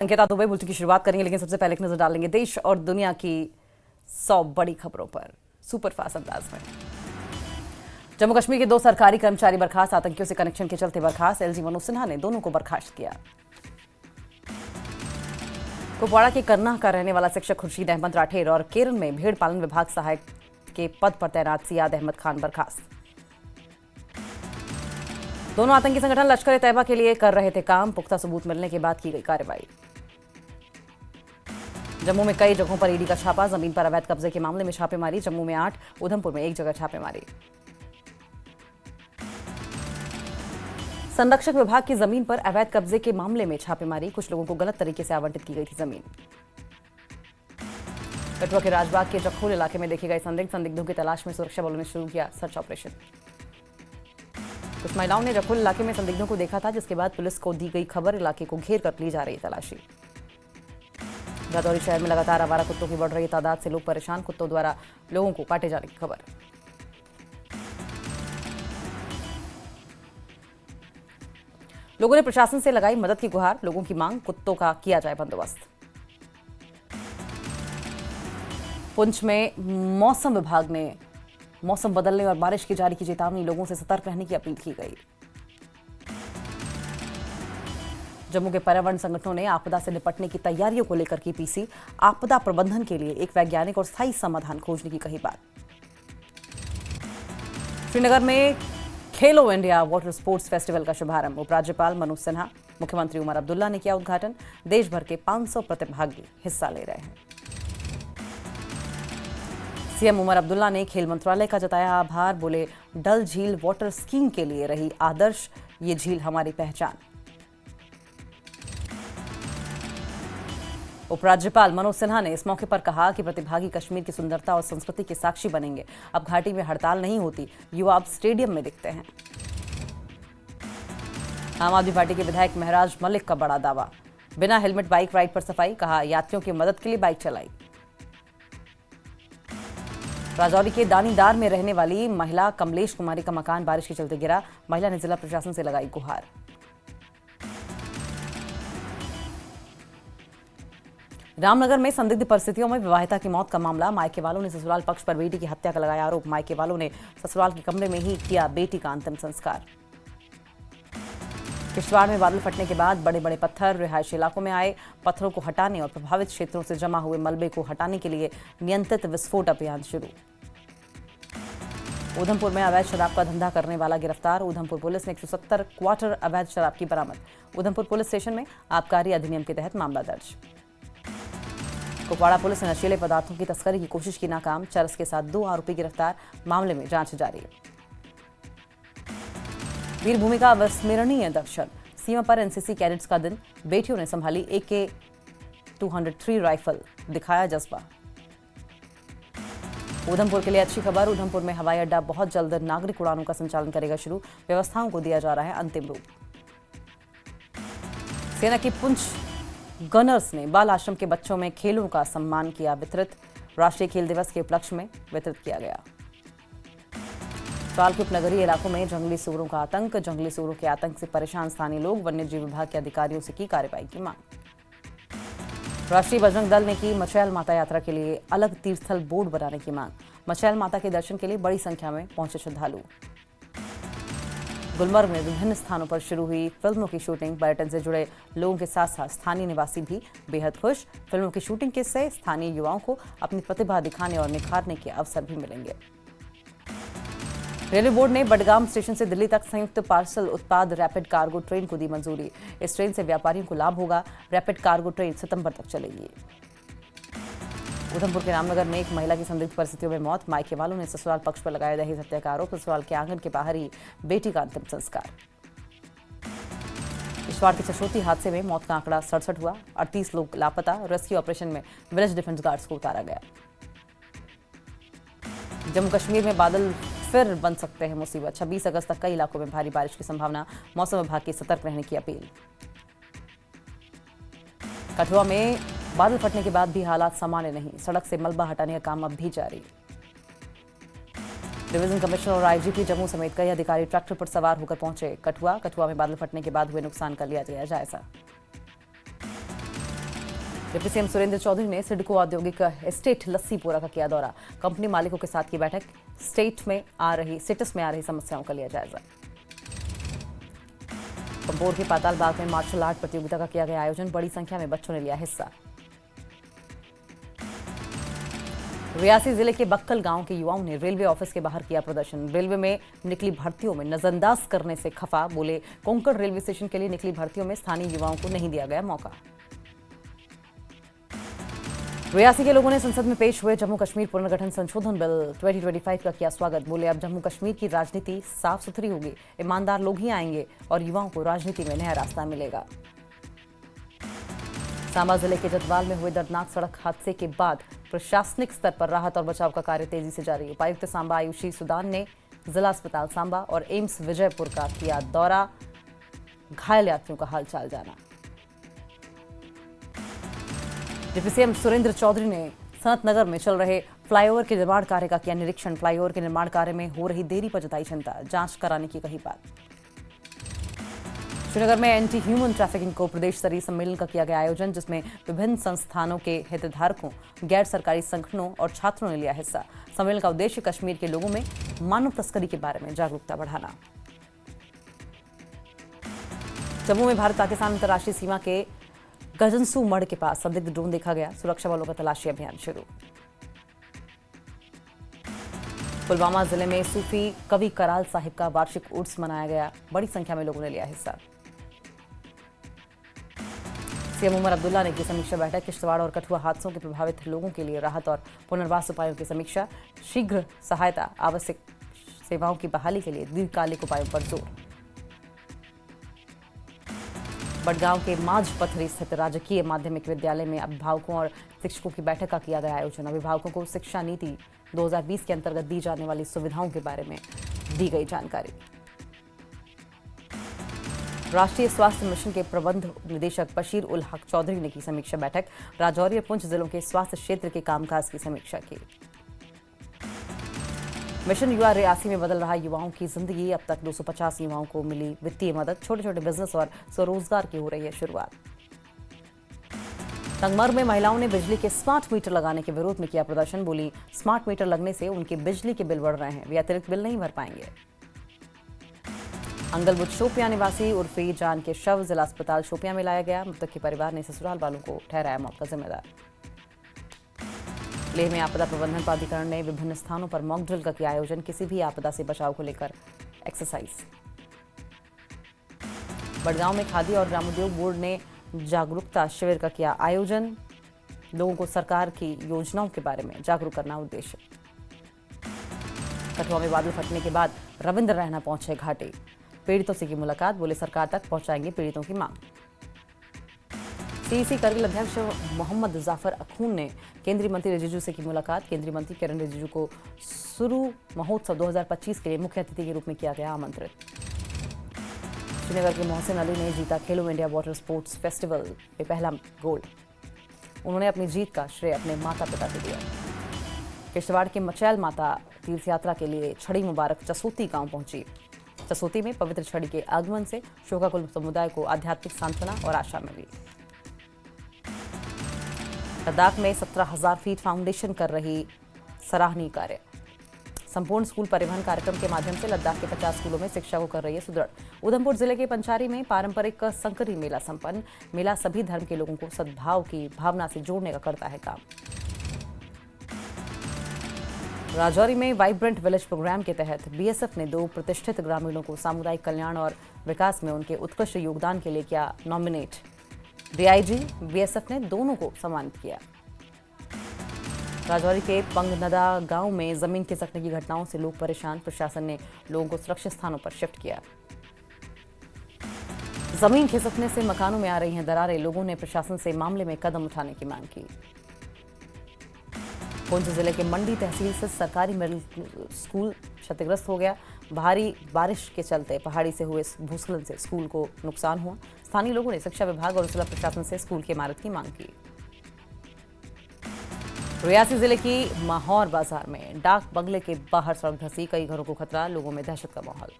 Ankita Dubey bulletin की शुरुआत करेंगे, लेकिन सबसे पहले एक नजर डालेंगे देश और दुनिया की 100 बड़ी खबरों पर सुपरफास्ट अंदाज में। जम्मू कश्मीर के 2 सरकारी कर्मचारी बर्खास्त, आतंकियों से कनेक्शन के चलते बर्खास्त। एलजी मनोज सिन्हा ने दोनों को बर्खास्त किया। कुपवाड़ा के करनाह का रहने वाला शिक्षक खुर्शीद अहमद राठेर और केरल में भेड़ पालन विभाग सहायक के पद पर तैनात सियाद अहमद खान बर्खास्त। दोनों आतंकी संगठन लश्कर ए तैयबा के लिए कर रहे थे काम, पुख्ता सबूत मिलने के बाद की गई कार्रवाई। जम्मू में कई जगहों पर ईडी का छापा, जमीन पर अवैध कब्जे के मामले में छापेमारी। जम्मू में 8, उधमपुर में 1 जगह छापेमारी। संरक्षक विभाग की जमीन पर अवैध कब्जे के मामले में छापेमारी, कुछ लोगों को गलत तरीके से आवंटित की गई थी जमीन। कठुआ के राजबाग के जखोल इलाके में देखे गए संदिग्धों की तलाश में सुरक्षा बलों ने शुरू किया सर्च ऑपरेशन। कुछ महिलाओं ने जखोल इलाके में संदिग्धों को देखा था, जिसके बाद पुलिस को दी गई खबर, इलाके को घेर कर ली जा रही तलाशी। राजौरी शहर में लगातार आवारा कुत्तों की बढ़ रही तादाद से लोग परेशान, कुत्तों द्वारा लोगों को काटे जाने की खबर। लोगों ने प्रशासन से लगाई मदद की गुहार, लोगों की मांग, कुत्तों का किया जाए बंदोबस्त। पुंछ में मौसम विभाग ने मौसम बदलने और बारिश की जारी की चेतावनी, लोगों से सतर्क रहने की अपील की गई। जम्मू के पर्यावरण संगठनों ने आपदा से निपटने की तैयारियों को लेकर की पीसी, आपदा प्रबंधन के लिए एक वैज्ञानिक और स्थायी समाधान खोजने की कही बात। श्रीनगर में खेलो इंडिया वाटर स्पोर्ट्स फेस्टिवल का शुभारंभ, उपराज्यपाल मनोज सिन्हा, मुख्यमंत्री उमर अब्दुल्ला ने किया उद्घाटन। देश भर के 500 प्रतिभागी हिस्सा ले रहे हैं। सीएम उमर अब्दुल्ला ने खेल मंत्रालय का जताया आभार, बोले डल झील वाटर स्कीम के लिए रही आदर्श, ये झील हमारी पहचान। उपराज्यपाल मनोज सिन्हा ने इस मौके पर कहा कि प्रतिभागी कश्मीर की सुंदरता और संस्कृति के साक्षी बनेंगे। अब घाटी में हड़ताल नहीं होती, युवा अब स्टेडियम में दिखते हैं। आम आदमी पार्टी के विधायक महराज मलिक का बड़ा दावा, बिना हेलमेट बाइक राइड पर सफाई, कहा यात्रियों की मदद के लिए बाइक चलाई। राजौरी के दानीदार में रहने वाली महिला कमलेश कुमारी का मकान बारिश के चलते गिरा, महिला ने जिला प्रशासन से लगाई गुहार। रामनगर में संदिग्ध परिस्थितियों में विवाहिता की मौत का मामला, मायके वालों ने ससुराल पक्ष पर बेटी की हत्या का लगाया आरोप। मायके वालों ने ससुराल के कमरे में ही किया बेटी का अंतिम संस्कार। किश्तवाड़ में बादल फटने के बाद बड़े बड़े पत्थर रिहायशी इलाकों में आए, पत्थरों को हटाने और प्रभावित क्षेत्रों से जमा हुए मलबे को हटाने के लिए नियंत्रित विस्फोट अभियान शुरू। उधमपुर में अवैध शराब का धंधा करने वाला गिरफ्तार, उधमपुर पुलिस ने 170 क्वार्टर अवैध शराब की बरामद। उधमपुर पुलिस स्टेशन में आबकारी अधिनियम के तहत मामला दर्ज। कुपवाड़ा पुलिस ने नशीले पदार्थों की तस्करी की कोशिश की नाकाम, चरस के साथ 2 आरोपी गिरफ्तार, मामले में जांच जारी। वीरभूमि का अविस्मरणीय दर्शन, सीमा पर एनसीसी कैडेट्स का दिन, बेटियों ने संभाली AK-203 राइफल, दिखाया जज्बा। उधमपुर के लिए अच्छी खबर, उधमपुर में हवाई अड्डा बहुत जल्द नागरिक उड़ानों का संचालन करेगा शुरू, व्यवस्थाओं को दिया जा रहा है अंतिम रूप। सेना की पुंछ गनर्स ने बाल आश्रम के बच्चों में खेलों का सम्मान किया वितरित, राष्ट्रीय खेल दिवस के उपलक्ष्य में वितरित किया गया। साल के उपनगरीय इलाकों में जंगली सूअरों का आतंक, जंगली सूअरों के आतंक से परेशान स्थानीय लोग, वन्यजीव विभाग के अधिकारियों से की कार्रवाई की मांग। राष्ट्रीय बजरंग दल ने की मचैल माता यात्रा के लिए अलग तीर्थस्थल बोर्ड बनाने की मांग, मचैल माता के दर्शन के लिए बड़ी संख्या में पहुंचे श्रद्धालु। गुलमर्ग में विभिन्न स्थानों पर शुरू हुई फिल्मों की शूटिंग, पर्यटन से जुड़े लोगों के साथ साथ स्थानीय निवासी भी बेहद खुश। फिल्मों की शूटिंग के से स्थानीय युवाओं को अपनी प्रतिभा दिखाने और निखारने के अवसर भी मिलेंगे। रेलवे बोर्ड ने बडगाम स्टेशन से दिल्ली तक संयुक्त पार्सल उत्पाद रैपिड कार्गो ट्रेन को दी मंजूरी, इस ट्रेन से व्यापारियों को लाभ होगा। रैपिड कार्गो ट्रेन सितंबर तक चलेगी। उधमपुर के रामनगर में एक महिला की संदिग्ध परिस्थितियों में मौत, मायके वालों ने ससुराल पक्ष पर लगाया दहेज हत्या का आरोप, ससुराल के आंगन के बाहर ही बेटी का अंतिम संस्कार। किश्तवाड़ के चशोती हादसे में मौत का आंकड़ा 67 हुआ, 38 लोग लापता, रेस्क्यू ऑपरेशन में विलेज डिफेंस गार्ड्स को उतारा गया। जम्मू कश्मीर में बादल फिर बन सकते हैं मुसीबत, 26 अगस्त तक कई इलाकों में भारी बारिश की संभावना, मौसम विभाग की सतर्क रहने की अपील। कठुआ में बादल फटने के बाद भी हालात सामान्य नहीं, सड़क से मलबा हटाने का काम अब भी जारी। डिवीजन कमिश्नर और आईजीपी जम्मू समेत कई अधिकारी ट्रैक्टर पर सवार होकर पहुंचे कठुआ में बादल फटने के बाद हुए नुकसान का लिया गया जायजा। डिप्टी सीएम सुरेंद्र चौधरी ने सिडको औद्योगिक एस्टेट लस्सीपुरा का किया दौरा। कंपनी मालिकों के साथ की बैठक। स्टेटस में आ रही समस्याओं का लिया जायजा। पंपोर के पाताल बाग में मार्शल आर्ट प्रतियोगिता का किया गया आयोजन। बड़ी संख्या में बच्चों ने लिया हिस्सा। रियासी जिले के बक्कल गांव के युवाओं ने रेलवे ऑफिस के बाहर किया प्रदर्शन। रेलवे में निकली भर्तियों में नजरअंदाज करने से खफा। बोले, कोंकण रेलवे स्टेशन के लिए निकली भर्तियों में स्थानीय युवाओं को नहीं दिया गया मौका। रियासी के लोगों ने संसद में पेश हुए जम्मू कश्मीर पुनर्गठन संशोधन बिल 2025 का किया स्वागत। बोले, अब जम्मू कश्मीर की राजनीति साफ सुथरी होगी, ईमानदार लोग ही आएंगे और युवाओं को राजनीति में नया रास्ता मिलेगा। सांबा जिले के जतवाल में हुए दर्दनाक सड़क हादसे के बाद प्रशासनिक स्तर पर राहत और बचाव का कार्य तेजी से जारी है। उपायुक्त सांबा आयुषी सुदान ने जिला अस्पताल सांबा और एम्स विजयपुर का किया दौरा। घायल यात्रियों का हालचाल जाना। डिप्टी सीएम सुरेंद्र चौधरी ने सनत नगर में चल रहे फ्लाईओवर के निर्माण कार्य का किया निरीक्षण। फ्लाईओवर के निर्माण कार्य में हो रही देरी पर जताई चिंता। जांच कराने की कही बात। श्रीनगर में एंटी ह्यूमन ट्रैफिकिंग को प्रदेश स्तरीय सम्मेलन का किया गया आयोजन, जिसमें विभिन्न संस्थानों के हितधारकों, गैर सरकारी संगठनों और छात्रों ने लिया हिस्सा। सम्मेलन का उद्देश्य कश्मीर के लोगों में मानव तस्करी के बारे में जागरूकता बढ़ाना। जम्मू में भारत पाकिस्तान अंतर्राष्ट्रीय सीमा के गजनसू मढ़ के पास संदिग्ध ड्रोन देखा गया। सुरक्षा बलों का तलाशी अभियान शुरू। पुलवामा जिले में सूफी कवि कराल साहिब का वार्षिक उर्स मनाया गया। बड़ी संख्या में लोगों ने लिया हिस्सा। सीएम उमर अब्दुल्ला ने की समीक्षा बैठक। किश्तवाड़ और कठुआ हादसों के प्रभावित लोगों के लिए राहत और पुनर्वास उपायों की समीक्षा। शीघ्र सहायता, आवश्यक सेवाओं की बहाली के लिए दीर्घकालिक उपायों पर जोर। बड़गांव के माझ पथरी स्थित राजकीय माध्यमिक विद्यालय में अभिभावकों और शिक्षकों की बैठक का किया गया आयोजन। अभिभावकों को शिक्षा नीति 2020 के अंतर्गत दी जाने वाली सुविधाओं के बारे में दी गई जानकारी। राष्ट्रीय स्वास्थ्य मिशन के प्रबंध निदेशक बशीर उल हक चौधरी ने की समीक्षा बैठक। राजौरी और पुंछ जिलों के स्वास्थ्य क्षेत्र के कामकाज की समीक्षा की। मिशन युवा रियासी में बदल रहा युवाओं की जिंदगी। अब तक 250 युवाओं को मिली वित्तीय मदद। छोटे छोटे बिजनेस और स्वरोजगार की हो रही है शुरुआत। संगमरमर में महिलाओं ने बिजली के स्मार्ट मीटर लगाने के विरोध में किया प्रदर्शन। बोली, स्मार्ट मीटर लगने से उनके बिजली के बिल बढ़ रहे हैं, वे अतिरिक्त बिल नहीं भर पाएंगे। अंगलबुद शोपियां निवासी उर्फी जान के शव जिला अस्पताल शोपियां में लाया गया। मृतक के परिवार ने ससुराल वालों को ठहराया मौत का जिम्मेदार। लेह में आपदा प्रबंधन प्राधिकरण ने विभिन्न स्थानों पर मॉक ड्रिल का किया आयोजन। किसी भी आपदा से बचाव को लेकर एक्सरसाइज। बड़गांव में खादी और ग्रामोद्योग बोर्ड ने जागरूकता शिविर का किया आयोजन। लोगों को सरकार की योजनाओं के बारे में जागरूक करना उद्देश्य। कठुआ में बादल फटने के बाद रविंद्र रैना पहुंचे घाटी। पीड़ितों से की मुलाकात। बोले, सरकार तक पहुंचाएंगे पीड़ितों की मांग। सीईसी करगिल अध्यक्ष मोहम्मद जाफर अखून ने केंद्रीय मंत्री रिजिजू से की मुलाकात। केंद्रीय मंत्री किरण रिजिजू को सुरु महोत्सव 2025 के लिए मुख्य अतिथि के रूप में किया गया आमंत्रित। श्रीनगर के मोहसिन अली ने जीता खेलो इंडिया वाटर स्पोर्ट्स फेस्टिवल में पहला गोल्ड। उन्होंने अपनी जीत का श्रेय अपने माता पिता को दिया। किश्तवाड़ के मचैल माता तीर्थ यात्रा के लिए छड़ी मुबारक चसोती गांव पहुंची। चसोती में पवित्र छड़ी के आगमन से शोकाकुल समुदाय को आध्यात्मिक सांत्वना और आशा मिली। लद्दाख में 17,000 फीट फाउंडेशन कर रही सराहनीय कार्य। संपूर्ण स्कूल परिवहन कार्यक्रम के माध्यम से लद्दाख के 50 स्कूलों में शिक्षा को कर रही है सुदृढ़। उधमपुर जिले के पंचारी में पारंपरिक संकरी मेला संपन्न। मेला सभी धर्म के लोगों को सद्भाव की भावना से जोड़ने का करता है काम। राजौरी में वाइब्रेंट विलेज प्रोग्राम के तहत बीएसएफ ने 2 प्रतिष्ठित ग्रामीणों को सामुदायिक कल्याण और विकास में उनके उत्कृष्ट योगदान के लिए किया नॉमिनेट। डीआईजी बीएसएफ ने दोनों को सम्मानित किया। राजौरी के पंगनदा गांव में जमीन खिसकने की घटनाओं से लोग परेशान। प्रशासन ने लोगों को सुरक्षित स्थानों पर शिफ्ट किया। जमीन खिसकने से मकानों में आ रही हैं दरारें। लोगों ने प्रशासन से मामले में कदम उठाने की मांग की। पुंछ जिले के मंडी तहसील से सरकारी मिडिल स्कूल क्षतिग्रस्त हो गया। भारी बारिश के चलते पहाड़ी से हुए भूस्खलन से स्कूल को नुकसान हुआ। स्थानीय लोगों ने शिक्षा विभाग और जिला प्रशासन से स्कूल की इमारत की मांग की। रियासी जिले की माहौर बाजार में डाक बंगले के बाहर सड़क धंसी। कई घरों को खतरा, लोगों में दहशत का माहौल।